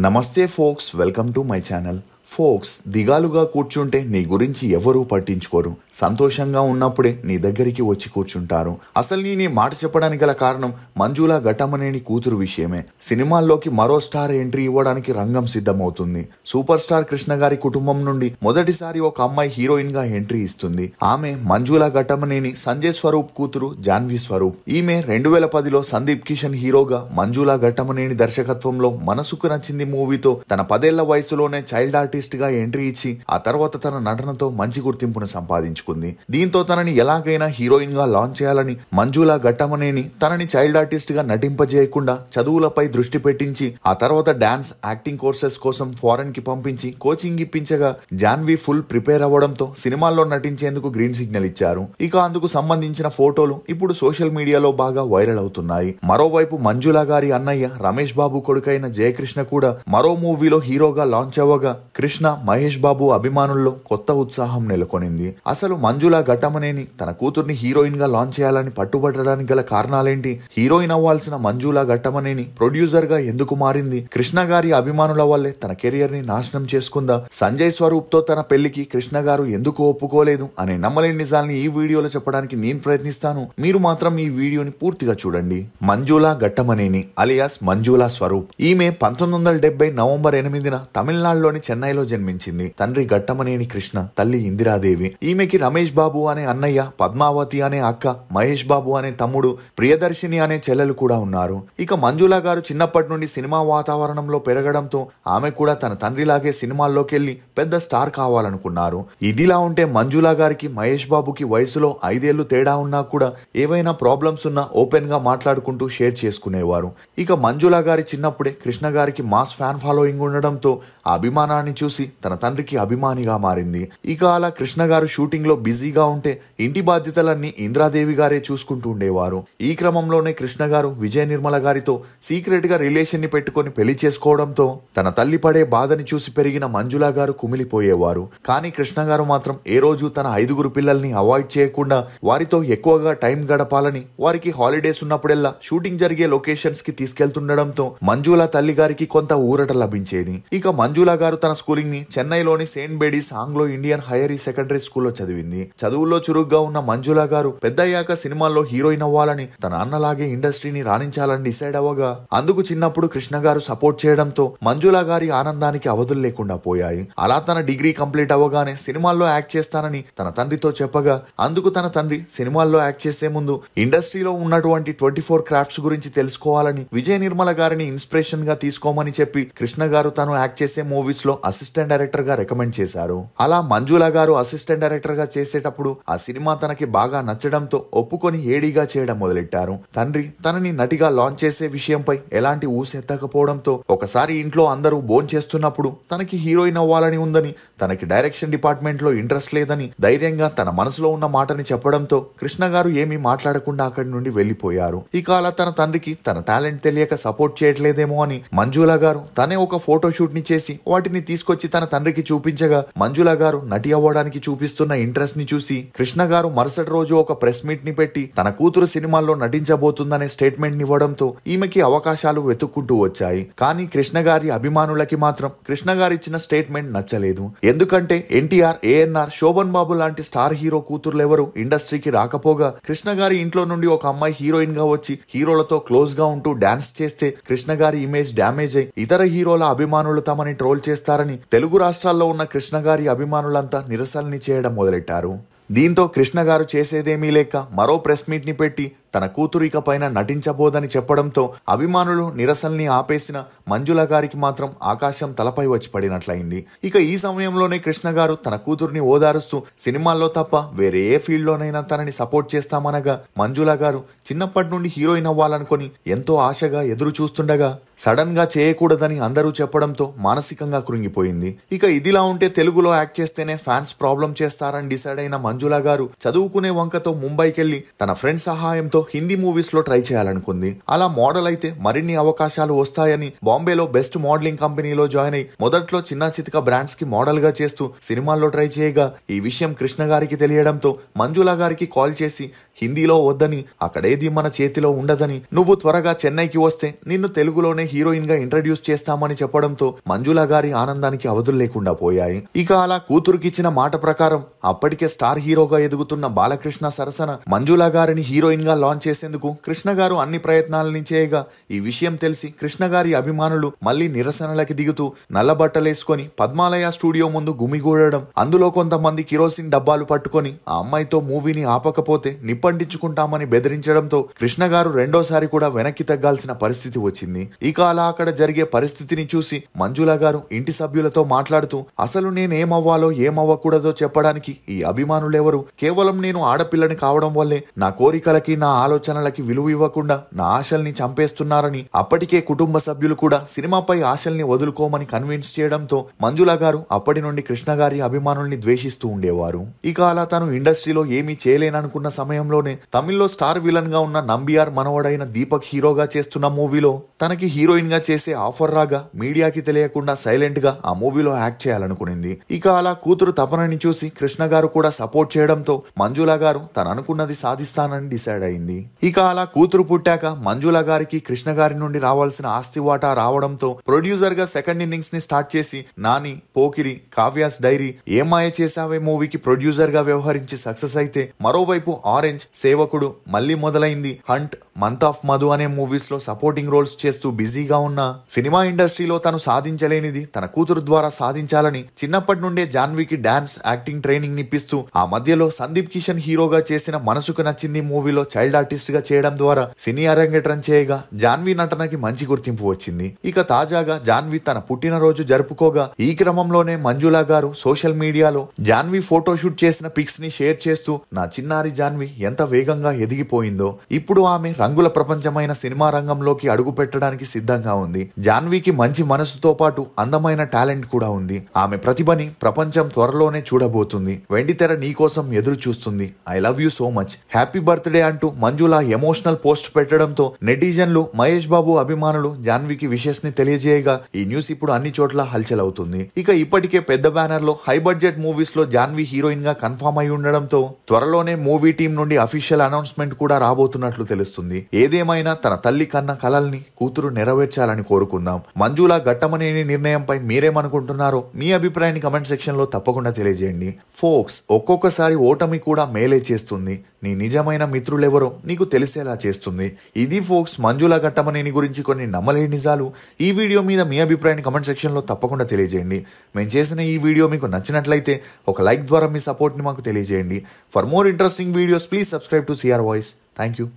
నమస్తే folks, welcome to my channel. Folks, దిగాలుగా కూర్చుంటే నీ గురించి ఎవరూ పట్టించుకోరు. సంతోషంగా ఉన్నప్పుడే నీ దగ్గరికి వచ్చి కూర్చుంటారు. అసలు నీ మాట చెప్పడానికి గల కారణం మంజులా ఘట్టమనేని కూతురు విషయమే. సినిమాల్లోకి మరో స్టార్ ఎంట్రీ ఇవ్వడానికి రంగం సిద్ధమవుతుంది. సూపర్ స్టార్ కృష్ణ గారి కుటుంబం నుండి మొదటిసారి ఒక అమ్మాయి హీరోయిన్ గా ఎంట్రీ ఇస్తుంది. ఆమె మంజులా ఘట్టమనేని సంజయ్ స్వరూప్ కూతురు జాన్వి స్వరూప్. ఈమె 2010లో సందీప్ కిషన్ హీరోగా మంజులా ఘట్టమనేని దర్శకత్వంలో మనసుకు నచ్చింది మూవీతో తన 10 ఏళ్ల వయసులోనే చైల్డ్ ఆర్టిస్ట్ గా ఎంట్రీ ఇచ్చి ఆ తర్వాత తన నటనతో మంచి గుర్తింపును సంపాదించుకుంది. దీంతో తనని ఎలాగైనా హీరోయిన్ గా లాంచ్ చేయాలని మంజులా ఘట్టమనేని తనని చైల్డ్ ఆర్టిస్ట్ గా నటింపజేయకుండా చదువులపై దృష్టి పెట్టించి ఆ తర్వాత డాన్స్, యాక్టింగ్ కోర్సెస్ కోసం ఫారెన్ కి పంపించి కోచింగ్ ఇప్పించగా జాన్వి ఫుల్ ప్రిపేర్ అవ్వడంతో సినిమాల్లో నటించేందుకు గ్రీన్ సిగ్నల్ ఇచ్చారు. ఇక అందుకు సంబంధించిన ఫోటోలు ఇప్పుడు సోషల్ మీడియాలో బాగా వైరల్ అవుతున్నాయి. మరోవైపు మంజులా గారి అన్నయ్య రమేష్ బాబు కొడుకైన జయకృష్ణ కూడా మరో మూవీలో హీరోగా లాంచ్ అవ్వగా కృష్ణ, మహేష్ బాబు అభిమానుల్లో కొత్త ఉత్సాహం నెలకొనింది. అసలు మంజులా ఘట్టమనేని తన కూతుర్ని హీరోయిన్ గా లాంచ్ చేయాలని పట్టుబట్టడానికి గల కారణాలేంటి? హీరోయిన్ అవ్వాల్సిన మంజులా ఘట్టమనేని ప్రొడ్యూసర్ గా ఎందుకు మారింది? కృష్ణ గారి అభిమానుల వల్లే తన కెరియర్ ని నాశనం చేసుకుందా? సంజయ్ స్వరూప్ తో తన పెళ్లికి కృష్ణ గారు ఎందుకు ఒప్పుకోలేదు అనే నమ్మలేని నిజాల్ని ఈ వీడియోలో చెప్పడానికి నేను ప్రయత్నిస్తాను. మీరు మాత్రం ఈ వీడియోని పూర్తిగా చూడండి. మంజులా ఘట్టమనేని అలియాస్ మంజులా స్వరూప్. ఈమె 1970 నవంబర్ 8న తమిళనాడులోని చెన్నైలో జన్మించింది. తండ్రి ఘట్టమనేని కృష్ణ, తల్లి ఇందిరాదేవి. ఈమెకి రమేష్ బాబు అనే అన్నయ్య, పద్మావతి అనే అక్క, మహేష్ బాబు అనే తమ్ముడు, ప్రియదర్శిని అనే చెల్లెలు కూడా ఉన్నారు. ఇక మంజులా గారు చిన్నప్పటి నుండి సినిమా వాతావరణంలో పెరగడంతో ఆమె కూడా తన తండ్రిలాగే సినిమాల్లోకి వెళ్లి పెద్ద స్టార్ కావాలనుకున్నారు. ఇదిలా ఉంటే మంజులా గారికి మహేష్ బాబుకి వయసులో 5 ఏళ్లు తేడా ఉన్నా కూడా ఏవైనా ప్రాబ్లమ్స్ ఉన్నా ఓపెన్ గా మాట్లాడుకుంటూ షేర్ చేసుకునేవారు. ఇక మంజులా గారి చిన్నప్పుడే కృష్ణ గారికి మాస్ ఫ్యాన్ ఫాలోయింగ్ ఉండడంతో ఆ అభిమానాన్ని చూసి తన తండ్రికి అభిమానిగా మారింది. ఇక అలా కృష్ణ గారు షూటింగ్ లో బిజీగా ఉంటే ఇంటి బాధ్యతలన్నీ ఇంద్రాదేవి గారే చూసుకుంటూ ఉండేవారు. ఈ క్రమంలోనే కృష్ణ గారు విజయ నిర్మల గారితో సీక్రెట్ గా రిలేషన్ ని పెట్టుకుని పెళ్లి చేసుకోవడంతో తన తల్లి పడే బాధని చూసి పెరిగిన మంజులా గారు కుమిలిపోయేవారు. కానీ కృష్ణ గారు మాత్రం ఏ రోజు తన 5 పిల్లల్ని అవాయిడ్ చేయకుండా వారితో ఎక్కువగా టైం గడపాలని వారికి హాలిడేస్ ఉన్నప్పుడెల్లా షూటింగ్ జరిగే లొకేషన్స్ కి తీసుకెళ్తుండడంతో మంజులా తల్లి గారికి కొంత ఊరట లభించేది. ఇక మంజులా గారు తన స్కూలింగ్ ని చెన్నైలోని Saint Bede's Anglo Indian higher secondary స్కూల్లో చదివింది. చదువుల్లో చురుగ్గా ఉన్న మంజులా గారు పెద్దయ్యాక సినిమాల్లో హీరోయిన్ అవ్వాలని తన అన్నలాగే ఇండస్ట్రీని రాణించాలని డిసైడ్ అవ్వగా అందుకు చిన్నప్పుడు కృష్ణ గారు సపోర్ట్ చేయడంతో మంజులా గారి ఆనందానికి అవధులు లేకుండా పోయాయి. అలా తన డిగ్రీ కంప్లీట్ అవ్వగానే సినిమాల్లో యాక్ట్ చేస్తానని తన తండ్రితో చెప్పగా అందుకు తన తండ్రి సినిమాల్లో యాక్ట్ చేసే ముందు ఇండస్ట్రీలో ఉన్నటువంటి 24 క్రాఫ్ట్స్ గురించి తెలుసుకోవాలని విజయ నిర్మల గారిని ఇన్స్పిరేషన్ గా తీసుకోమని చెప్పి కృష్ణ గారు తను యాక్ట్ చేసే మూవీస్ లో అసిస్టెంట్ డైరెక్టర్ గా రికమెండ్ చేశారు. అలా మంజులా గారు అసిస్టెంట్ డైరెక్టర్ గా చేసేటప్పుడు ఆ సినిమా తనకి బాగా నచ్చడంతో ఒప్పుకొని ఏడీగా చేయడం మొదలెట్టారు. తండ్రి తనని నటిగా లాంచ్ చేసే విషయంపై ఎలాంటి ఊసెత్తకపోవడంతో ఒకసారి ఇంట్లో అందరూ భోన్ చేస్తున్నప్పుడు తనకి హీరోయిన్ అవ్వాలని ఉందని, తనకి డైరెక్షన్ డిపార్ట్మెంట్ లో ఇంట్రెస్ట్ లేదని ధైర్యంగా తన మనసులో ఉన్న మాటని చెప్పడంతో కృష్ణ గారు ఏమీ మాట్లాడకుండా అక్కడి నుండి వెళ్లిపోయారు. ఇక అలా తన తండ్రికి తన టాలెంట్ తెలియక సపోర్ట్ చేయట్లేదేమో అని మంజులా గారు తనే ఒక ఫోటో షూట్ ని చేసి వాటిని తీసుకొచ్చి తన తండ్రికి చూపించగా మంజులా గారు నటి అవ్వడానికి చూపిస్తున్న ఇంట్రెస్ట్ ని చూసి కృష్ణ గారు మరుసటి రోజు ఒక ప్రెస్ మీట్ ని పెట్టి తన కూతురు సినిమాల్లో నటించబోతుందనే స్టేట్మెంట్ నివ్వడంతో ఈమెకి అవకాశాలు వెతుక్కుంటూ వచ్చాయి. కానీ కృష్ణ గారి అభిమానులకి మాత్రం కృష్ణ గారు ఇచ్చిన స్టేట్మెంట్ నచ్చలేదు. ఎందుకంటే ఎన్టీఆర్, ఏఎన్ఆర్, శోభన్ బాబు లాంటి స్టార్ హీరో కూతురులెవరు ఇండస్ట్రీకి రాకపోగా కృష్ణ గారి ఇంట్లో నుండి ఒక అమ్మాయి హీరోయిన్ గా వచ్చి హీరోలతో క్లోజ్ గా ఉంటూ డాన్స్ చేస్తే కృష్ణ గారి ఇమేజ్ డ్యామేజ్ అయి ఇతర హీరోల అభిమానులు తమని ట్రోల్ చేస్తారని తెలుగు రాష్ట్రాల్లో ఉన్న కృష్ణ గారి అభిమానులంతా నిరసనని చేయడం మొదలెట్టారు. దీంతో కృష్ణ గారు చేసేదేమీ లేక మరో ప్రెస్ మీట్ ని పెట్టి తన కూతురు ఇక పైన నటించబోదని చెప్పడంతో అభిమానులు నిరసనని ఆపేసిన మంజులా గారికి మాత్రం ఆకాశం తలపై వచ్చి పడినట్లయింది. ఇక ఈ సమయంలోనే కృష్ణ గారు తన కూతుర్ని ఓదారుస్తూ సినిమాల్లో తప్ప వేరే ఏ ఫీల్డ్ లోనైనా తనని సపోర్ట్ చేస్తామనగా మంజులా గారు చిన్నప్పటి నుండి హీరోయిన్ అవ్వాలనుకొని ఎంతో ఆశగా ఎదురు చూస్తుండగా సడన్ గా చేయకూడదని అందరూ చెప్పడంతో మానసికంగా కృంగిపోయింది. ఇక ఇదిలా ఉంటే తెలుగులో యాక్ట్ చేస్తేనే ఫ్యాన్స్ ప్రాబ్లం చేస్తారని డిసైడ్ అయిన మంజులా గారు చదువుకునే వంకతో ముంబైకెళ్లి తన ఫ్రెండ్ సహాయంతో దాంతో హిందీ మూవీస్ లో ట్రై చేయాలనుకుంది. అలా మోడల్ అయితే మరిన్ని అవకాశాలు వస్తాయని బాంబేలో బెస్ట్ మోడలింగ్ కంపెనీలో జాయిన్ అయి మొదట్లో చిన్న చితక బ్రాండ్స్ కి మోడల్ గా చేస్తూ సినిమాల్లో ట్రై చేయగా ఈ విషయం కృష్ణ గారికి తెలియడంతో మంజులా గారికి కాల్ చేసి హిందీలో వద్దని, అక్కడేది మన చేతిలో ఉండదని, నువ్వు త్వరగా చెన్నైకి వస్తే నిన్ను తెలుగులోనే హీరోయిన్ గా ఇంట్రడ్యూస్ చేస్తామని చెప్పడంతో మంజులా గారి ఆనందానికి అవధులు లేకుండా పోయాయి. ఇక అలా కూతురుకిచ్చిన మాట ప్రకారం అప్పటికే స్టార్ హీరోగా ఎదుగుతున్న బాలకృష్ణ సరసన మంజులా గారిని హీరోయిన్ గా లాంచ్ చేసేందుకు కృష్ణ గారు అన్ని ప్రయత్నాలని చేయగా ఈ విషయం తెలిసి కృష్ణ గారి అభిమానులు మళ్లీ నిరసనలకి దిగుతూ నల్లబట్టలేసుకొని పద్మాలయ స్టూడియో ముందు గుమిగూడడం, అందులో కొంతమంది కిరోసిన్ డబ్బాలు పట్టుకొని ఆ అమ్మాయితో మూవీని ఆపకపోతే నిప్పంటించుకుంటామని బెదిరించడంతో కృష్ణ గారు రెండోసారి కూడా వెనక్కి తగ్గాల్సిన పరిస్థితి వచ్చింది. ఇక అలా అక్కడ జరిగే పరిస్థితిని చూసి మంజులా గారు ఇంటి సభ్యులతో మాట్లాడుతూ అసలు నేనేమవ్వాలో ఏమవ్వకూడదో చెప్పడానికి ఈ అభిమానులెవరు, కేవలం నేను ఆడపిల్లని కావడం వల్లే నా కోరికలకి నా ఆలోచనలకి విలువ ఇవ్వకుండా నా ఆశల్ని చంపేస్తున్నారని అప్పటికే కుటుంబ సభ్యులు కూడా సినిమాపై ఆశల్ని వదులుకోమని కన్విన్స్ చేయడంతో మంజులా గారు అప్పటి నుండి కృష్ణ గారి అభిమానుల్ని ద్వేషిస్తూ ఉండేవారు. ఇక అలా తను ఇండస్ట్రీలో ఏమీ చేయలేననుకున్న సమయంలోనే తమిళ్లో స్టార్ విలన్ గా ఉన్న నంబియార్ మనవడైన దీపక్ హీరోగా చేస్తున్న మూవీలో తనకి హీరోయిన్ గా చేసే ఆఫర్ రాగా మీడియాకి తెలియకుండా సైలెంట్ గా ఆ మూవీలో యాక్ట్ చేయాలనుకునింది. ఇక అలా కూతురు తపనని చూసి కృష్ణ గారు కూడా సపోర్ట్ చేయడంతో మంజులా గారు తను అనుకున్నది సాధిస్తానని డిసైడ్ అయింది. ఇక అలా కూతురు పుట్టాక మంజులా గారికి కృష్ణ గారి నుండి రావాల్సిన ఆస్తి వాటా రావడంతో ప్రొడ్యూసర్ గా సెకండ్ ఇన్నింగ్స్ ని స్టార్ట్ చేసి నాని, పోకిరి, కావ్యాస్ డైరీ, ఏ మాయ చేసావే మూవీకి ప్రొడ్యూసర్ గా వ్యవహరించి సక్సెస్ అయితే మరోవైపు ఆరెంజ్, సేవకుడు, మళ్ళీ మొదలైంది, హంట్, మంత్ ఆఫ్ మధు అనే మూవీస్ లో సపోర్టింగ్ రోల్స్ చేస్తూ బిజీగా ఉన్న సినిమా ఇండస్ట్రీలో తను సాధించలేనిది తన కూతురు ద్వారా సాధించాలని చిన్నప్పటి నుండే జాన్వీకి డాన్స్, యాక్టింగ్ ట్రైనింగ్ నిప్పిస్తూ ఆ మధ్యలో సందీప్ కిషన్ హీరోగా చేసిన మనసుకు నచ్చింది మూవీలో చైల్డ్ ఆర్టిస్ట్ గా చేయడం ద్వారా సినీ అరంగేట్రం చేయగా జాన్వీ నటనకి మంచి గుర్తింపు వచ్చింది. ఇక తాజాగా జాన్వీ తన పుట్టినరోజు జరుపుకోగా ఈ క్రమంలోనే మంజులా గారు సోషల్ మీడియాలో జాన్వీ ఫోటోషూట్ చేసిన పిక్స్ ని షేర్ చేస్తూ నా చిన్నారి జాన్వీ ఎంత వేగంగా ఎదిగిపోయిందో, ఇప్పుడు ఆమె రంగుల ప్రపంచమైన సినిమా రంగంలోకి అడుగు పెట్టడానికి సిద్ధంగా ఉంది. జాన్వీకి మంచి మనసుతో పాటు అందమైన టాలెంట్ కూడా ఉంది. ఆమె ప్రతిభని ప్రపంచం త్వరలోనే చూడబోతుంది. వెండితెర నీకోసం ఎదురు చూస్తుంది. I love you so much, happy birthday అంటూ మంజులా ఎమోషనల్ పోస్ట్ పెట్టడంతో నెటిజన్లు, మహేష్ బాబు అభిమానులు జాన్వీకి విషెస్ ని తెలియజేయగా ఈ న్యూస్ ఇప్పుడు అన్ని చోట్ల హల్చల్ అవుతుంది. ఇక ఇప్పటికే పెద్ద బ్యానర్ లో హై బడ్జెట్ మూవీస్ లో జాన్వీ హీరోయిన్ గా కన్ఫర్మ్ అయి ఉండడంతో త్వరలోనే మూవీ టీం నుండి అఫీషియల్ అనౌన్స్మెంట్ కూడా రాబోతున్నట్లు తెలుస్తుంది. ఏదేమైనా తన తల్లి కన్న కలల్ని కూతురు నెరవేర్చాలని కోరుకుందాం. మంజులా ఘట్టమనేని నిర్ణయంపై మీరేమనుకుంటున్నారో మీ అభిప్రాయాన్ని కమెంట్ సెక్షన్ లో తప్పకుండా తెలియజేయండి. ఫోక్స్, ఒక్కొక్కసారి ఓటమి కూడా మేలే చేస్తుంది. నీ నిజమైన మిత్రులెవరో నీకు తెలిసేలా చేస్తుంది. ఇది ఫోక్స్ మంజులా ఘట్టమనేని గురించి కొన్ని నమ్మలేని నిజాలు. ఈ వీడియో మీద మీ అభిప్రాయాన్ని కమెంట్ సెక్షన్ లో తప్పకుండా తెలియజేయండి. మేము చేసిన ఈ వీడియో మీకు నచ్చినట్లయితే ఒక లైక్ ద్వారా మీ సపోర్ట్ ని మాకు తెలియజేయండి. For more interesting videos please subscribe to CR voice. Thank you.